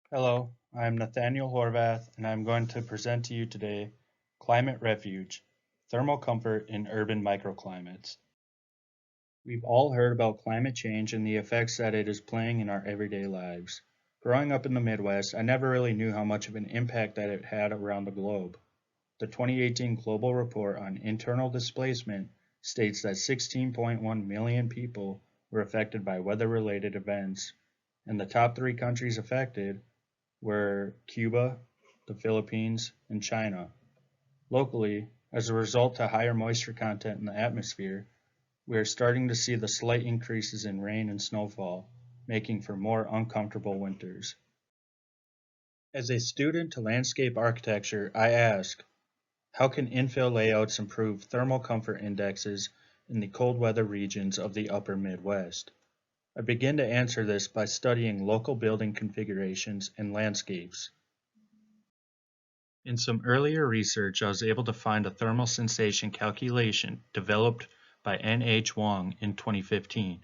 Hello, I'm Nathaniel Horvath, and I'm going to present to you today Climate Refuge, Thermal Comfort in Urban Microclimates. We've all heard about climate change and the effects that it is playing in our everyday lives. Growing up in the Midwest, I never really knew how much of an impact that it had around the globe. The 2018 Global Report on Internal Displacement states that 16.1 million people were affected by weather-related events, and the top three countries affected were Cuba, the Philippines, and China. Locally, as a result of higher moisture content in the atmosphere, we are starting to see the slight increases in rain and snowfall, making for more uncomfortable winters. As a student to landscape architecture, I ask, how can infill layouts improve thermal comfort indexes in the cold weather regions of the upper Midwest? I begin to answer this by studying local building configurations and landscapes. In some earlier research, I was able to find a thermal sensation calculation developed by N. H. Wang in 2015.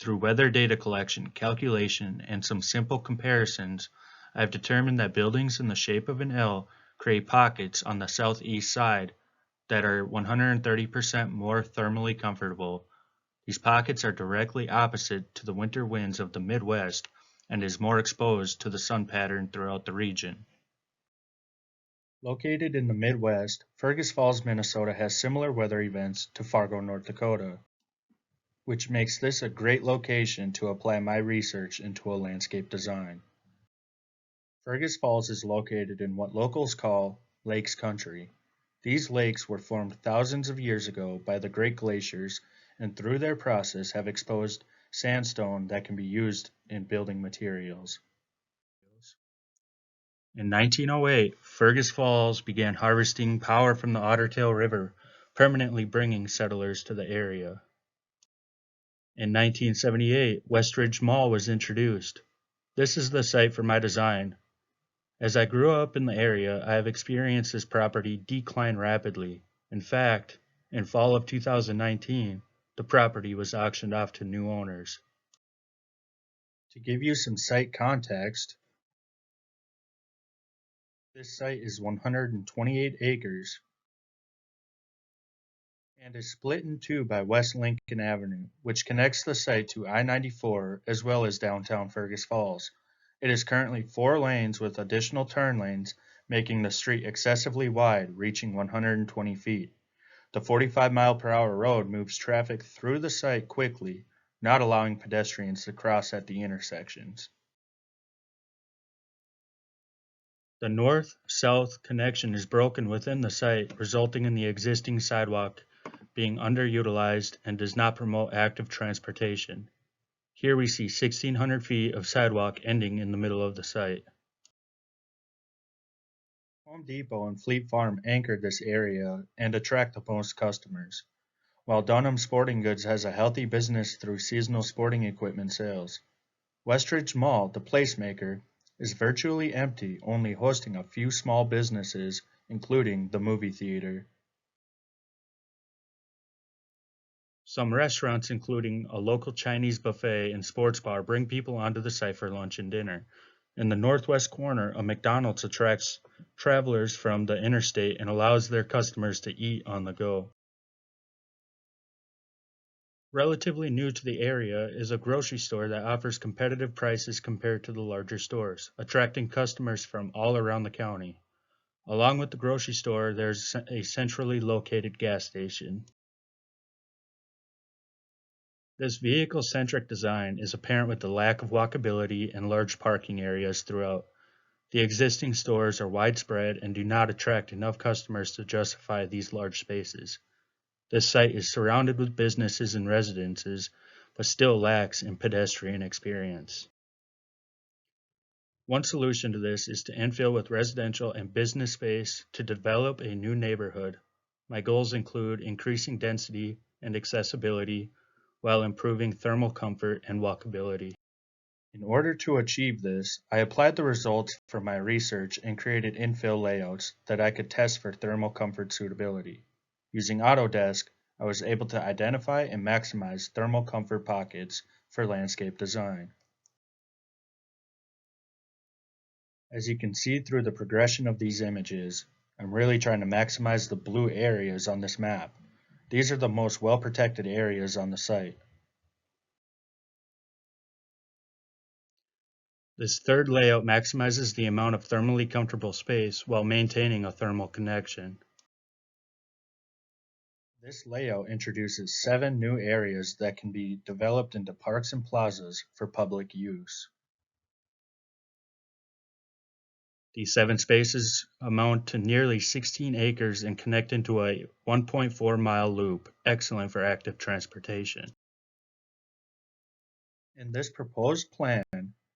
Through weather data collection, calculation, and some simple comparisons, I have determined that buildings in the shape of an L create pockets on the southeast side that are 130% more thermally comfortable. These pockets are directly opposite to the winter winds of the Midwest and is more exposed to the sun pattern throughout the region. Located in the Midwest, Fergus Falls, Minnesota has similar weather events to Fargo, North Dakota, which makes this a great location to apply my research into a landscape design. Fergus Falls is located in what locals call Lakes Country. These lakes were formed thousands of years ago by the Great Glaciers and through their process have exposed sandstone that can be used in building materials. In 1908, Fergus Falls began harvesting power from the Otter Tail River, permanently bringing settlers to the area. In 1978, Westridge Mall was introduced. This is the site for my design. As I grew up in the area, I have experienced this property decline rapidly. In fact, in fall of 2019, the property was auctioned off to new owners. To give you some site context, this site is 128 acres and is split in two by West Lincoln Avenue, which connects the site to I-94 as well as downtown Fergus Falls. It is currently 4 lanes with additional turn lanes, making the street excessively wide, reaching 120 feet. The 45-mile-per-hour road moves traffic through the site quickly, not allowing pedestrians to cross at the intersections. The north-south connection is broken within the site, resulting in the existing sidewalk being underutilized and does not promote active transportation. Here we see 1,600 feet of sidewalk ending in the middle of the site. Home Depot and Fleet Farm anchor this area and attract the most customers, while Dunham Sporting Goods has a healthy business through seasonal sporting equipment sales. Westridge Mall, the placemaker, is virtually empty, only hosting a few small businesses, including the movie theater. Some restaurants, including a local Chinese buffet and sports bar, bring people onto the site for lunch and dinner. In the northwest corner, a McDonald's attracts travelers from the interstate and allows their customers to eat on the go. Relatively new to the area is a grocery store that offers competitive prices compared to the larger stores, attracting customers from all around the county. Along with the grocery store, there's a centrally located gas station. This vehicle-centric design is apparent with the lack of walkability and large parking areas throughout. The existing stores are widespread and do not attract enough customers to justify these large spaces. This site is surrounded with businesses and residences, but still lacks in pedestrian experience. One solution to this is to infill with residential and business space to develop a new neighborhood. My goals include increasing density and accessibility while improving thermal comfort and walkability. In order to achieve this, I applied the results from my research and created infill layouts that I could test for thermal comfort suitability. Using Autodesk, I was able to identify and maximize thermal comfort pockets for landscape design. As you can see through the progression of these images, I'm really trying to maximize the blue areas on this map. These are the most well-protected areas on the site. This third layout maximizes the amount of thermally comfortable space while maintaining a thermal connection. This layout introduces 7 new areas that can be developed into parks and plazas for public use. These 7 spaces amount to nearly 16 acres and connect into a 1.4-mile loop, excellent for active transportation. In this proposed plan,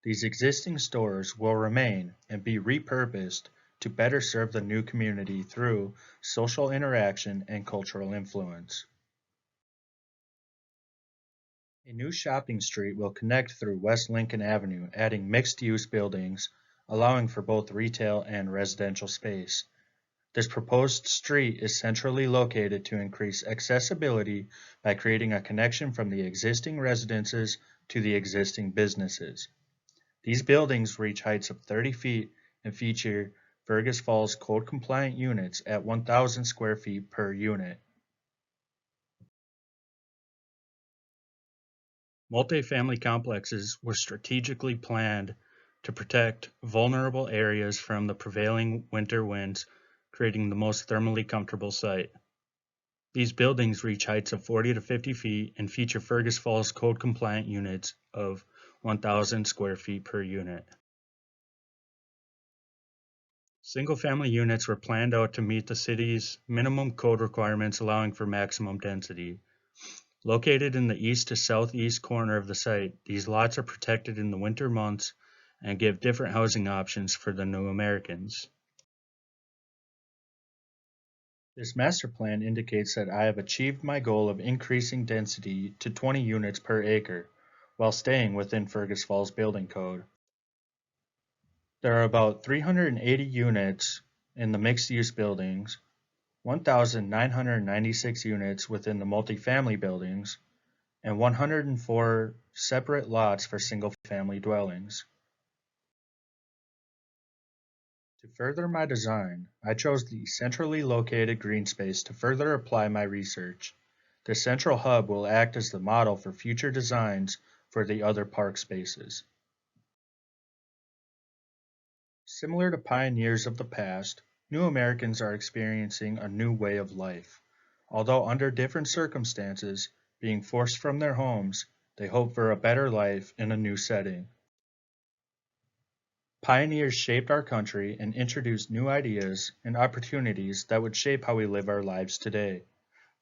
these existing stores will remain and be repurposed to better serve the new community through social interaction and cultural influence. A new shopping street will connect through West Lincoln Avenue, adding mixed-use buildings, allowing for both retail and residential space. This proposed street is centrally located to increase accessibility by creating a connection from the existing residences to the existing businesses. These buildings reach heights of 30 feet and feature Fergus Falls code-compliant units at 1,000 square feet per unit. Multifamily complexes were strategically planned to protect vulnerable areas from the prevailing winter winds, creating the most thermally comfortable site. These buildings reach heights of 40 to 50 feet and feature Fergus Falls code-compliant units of 1,000 square feet per unit. Single-family units were planned out to meet the city's minimum code requirements, allowing for maximum density. Located in the east to southeast corner of the site, these lots are protected in the winter months and give different housing options for the new Americans. This master plan indicates that I have achieved my goal of increasing density to 20 units per acre, while staying within Fergus Falls building code. There are about 380 units in the mixed-use buildings, 1,996 units within the multifamily buildings, and 104 separate lots for single-family dwellings. To further my design, I chose the centrally located green space to further apply my research. The central hub will act as the model for future designs for the other park spaces. Similar to pioneers of the past, new Americans are experiencing a new way of life. Although under different circumstances, being forced from their homes, they hope for a better life in a new setting. Pioneers shaped our country and introduced new ideas and opportunities that would shape how we live our lives today.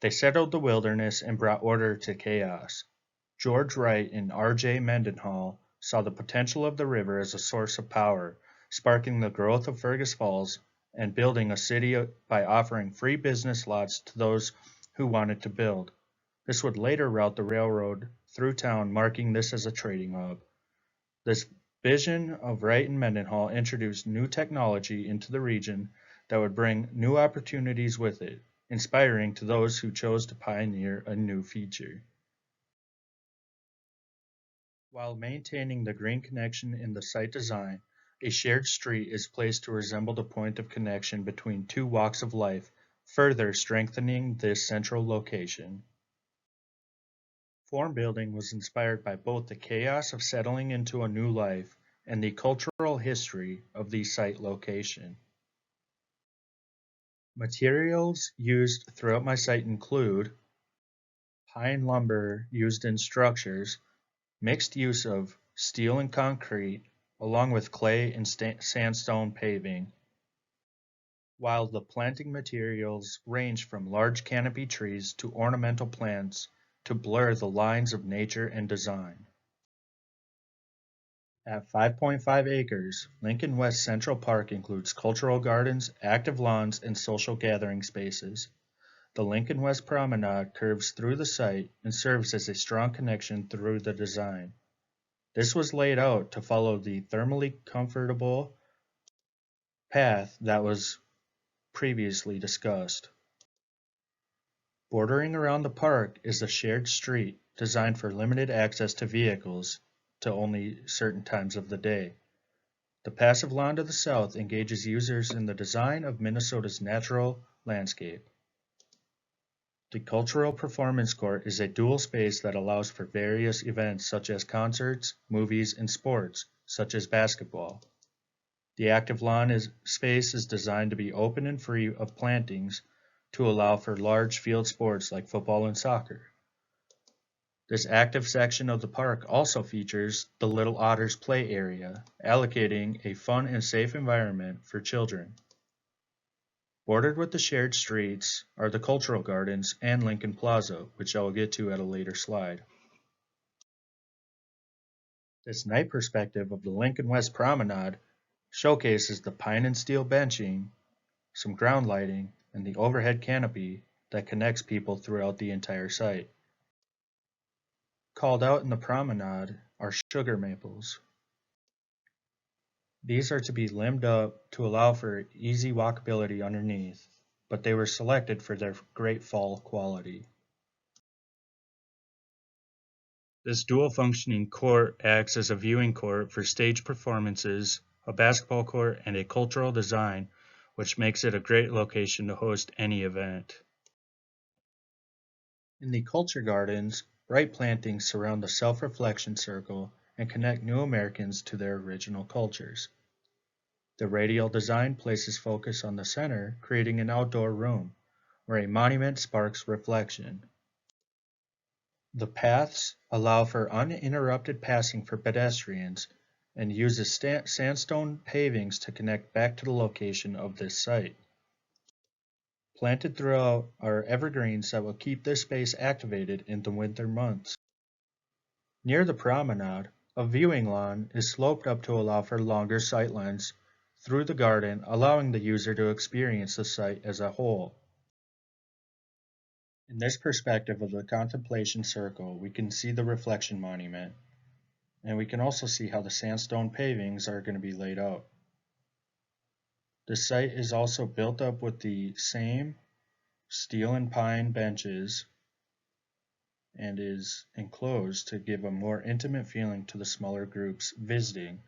They settled the wilderness and brought order to chaos. George Wright and R.J. Mendenhall saw the potential of the river as a source of power, sparking the growth of Fergus Falls and building a city by offering free business lots to those who wanted to build. This would later route the railroad through town, marking this as a trading hub. This vision of Wright and Mendenhall introduced new technology into the region that would bring new opportunities with it, inspiring to those who chose to pioneer a new feature. While maintaining the green connection in the site design, a shared street is placed to resemble the point of connection between two walks of life, further strengthening this central location. Form building was inspired by both the chaos of settling into a new life and the cultural history of the site location. Materials used throughout my site include pine lumber used in structures, mixed use of steel and concrete, along with clay and sandstone paving, while the planting materials range from large canopy trees to ornamental plants to blur the lines of nature and design. At 5.5 acres, Lincoln West Central Park includes cultural gardens, active lawns, and social gathering spaces. The Lincoln West Promenade curves through the site and serves as a strong connection through the design. This was laid out to follow the thermally comfortable path that was previously discussed. Bordering around the park is a shared street designed for limited access to vehicles to only certain times of the day. The passive lawn to the south engages users in the design of Minnesota's natural landscape. The Cultural Performance Court is a dual space that allows for various events such as concerts, movies, and sports, such as basketball. The active lawn space is designed to be open and free of plantings to allow for large field sports like football and soccer. This active section of the park also features the Little Otters play area, allocating a fun and safe environment for children. Bordered with the shared streets are the Cultural Gardens and Lincoln Plaza, which I will get to at a later slide. This night perspective of the Lincoln West Promenade showcases the pine and steel benching, some ground lighting, and the overhead canopy that connects people throughout the entire site. Called out in the promenade are sugar maples. These are to be limbed up to allow for easy walkability underneath, but they were selected for their great fall quality. This dual functioning court acts as a viewing court for stage performances, a basketball court, and a cultural design, which makes it a great location to host any event. In the Culture Gardens, bright plantings surround the self-reflection circle and connect new Americans to their original cultures. The radial design places focus on the center, creating an outdoor room, where a monument sparks reflection. The paths allow for uninterrupted passing for pedestrians and uses sandstone pavings to connect back to the location of this site. Planted throughout are evergreens that will keep this space activated in the winter months. Near the promenade, a viewing lawn is sloped up to allow for longer sightlines through the garden, allowing the user to experience the site as a whole. In this perspective of the contemplation circle, we can see the reflection monument, and we can also see how the sandstone pavings are going to be laid out. The site is also built up with the same steel and pine benches and is enclosed to give a more intimate feeling to the smaller groups visiting.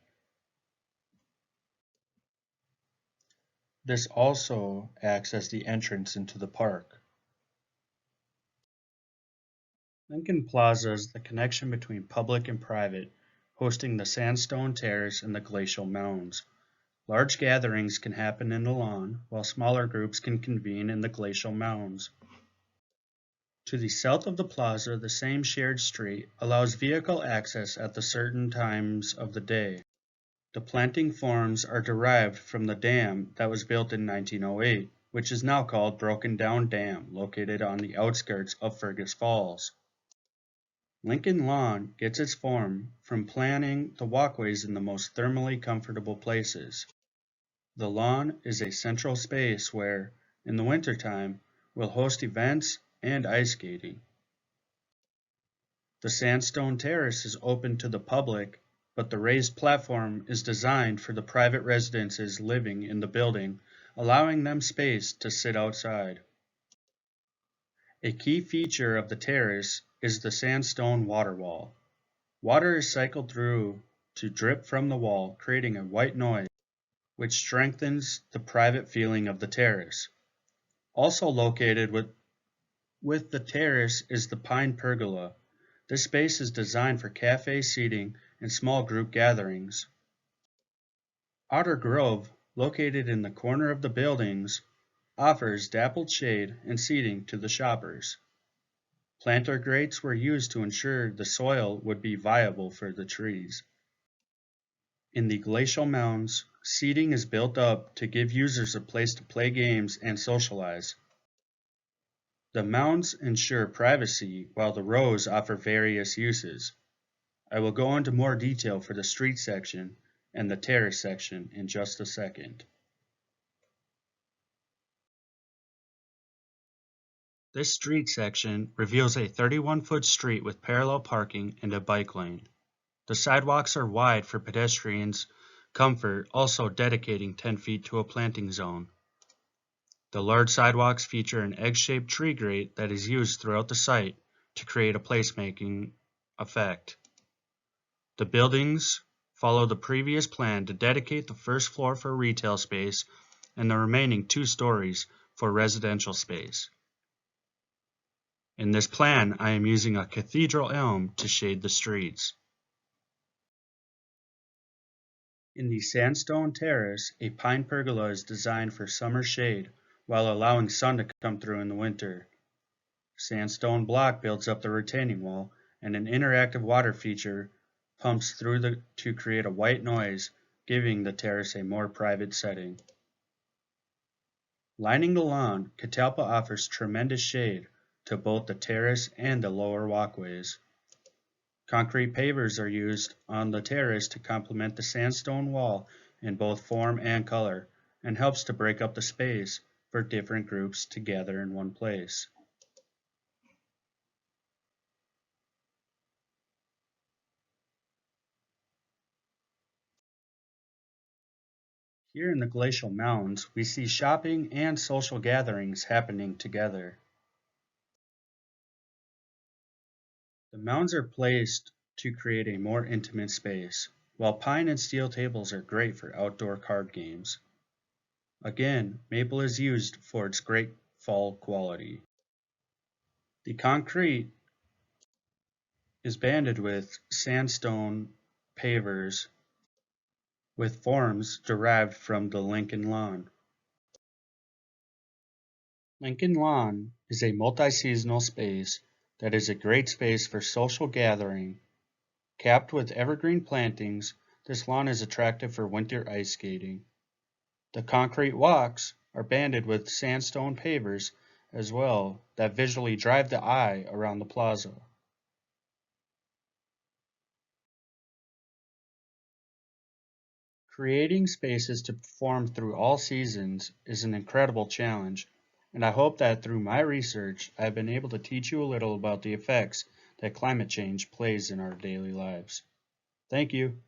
This also acts as the entrance into the park. Lincoln Plaza is the connection between public and private, hosting the sandstone terrace and the glacial mounds. Large gatherings can happen in the lawn, while smaller groups can convene in the glacial mounds. To the south of the plaza, the same shared street allows vehicle access at the certain times of the day. The planting forms are derived from the dam that was built in 1908, which is now called Broken Down Dam, located on the outskirts of Fergus Falls. Lincoln Lawn gets its form from planting the walkways in the most thermally comfortable places. The lawn is a central space where, in the wintertime, we'll host events and ice skating. The sandstone terrace is open to the public, but the raised platform is designed for the private residences living in the building, allowing them space to sit outside. A key feature of the terrace is the sandstone water wall. Water is cycled through to drip from the wall, creating a white noise, which strengthens the private feeling of the terrace. Also located with the terrace is the Pine Pergola. This space is designed for cafe seating and small group gatherings. Otter Grove, located in the corner of the buildings, offers dappled shade and seating to the shoppers. Planter grates were used to ensure the soil would be viable for the trees. In the glacial mounds, seating is built up to give users a place to play games and socialize. The mounds ensure privacy while the rows offer various uses. I will go into more detail for the street section and the terrace section in just a second. This street section reveals a 31-foot street with parallel parking and a bike lane. The sidewalks are wide for pedestrians' comfort, also dedicating 10 feet to a planting zone. The large sidewalks feature an egg-shaped tree grate that is used throughout the site to create a placemaking effect. The buildings follow the previous plan to dedicate the first floor for retail space and the remaining 2 stories for residential space. In this plan, I am using a cathedral elm to shade the streets. In the sandstone terrace, a pine pergola is designed for summer shade while allowing sun to come through in the winter. Sandstone block builds up the retaining wall, and an interactive water feature pumps through to create a white noise, giving the terrace a more private setting. Lining the lawn, catalpa offers tremendous shade to both the terrace and the lower walkways. Concrete pavers are used on the terrace to complement the sandstone wall in both form and color, and helps to break up the space for different groups to gather in one place. Here in the glacial mountains, we see shopping and social gatherings happening together. The mounds are placed to create a more intimate space, while pine and steel tables are great for outdoor card games. Again, maple is used for its great fall quality. The concrete is banded with sandstone pavers with forms derived from the Lincoln lawn. Lincoln Lawn is a multi-seasonal space that is a great space for social gathering. Capped with evergreen plantings, this lawn is attractive for winter ice skating. The concrete walks are banded with sandstone pavers as well that visually drive the eye around the plaza. Creating spaces to perform through all seasons is an incredible challenge, and I hope that through my research I have been able to teach you a little about the effects that climate change plays in our daily lives. Thank you.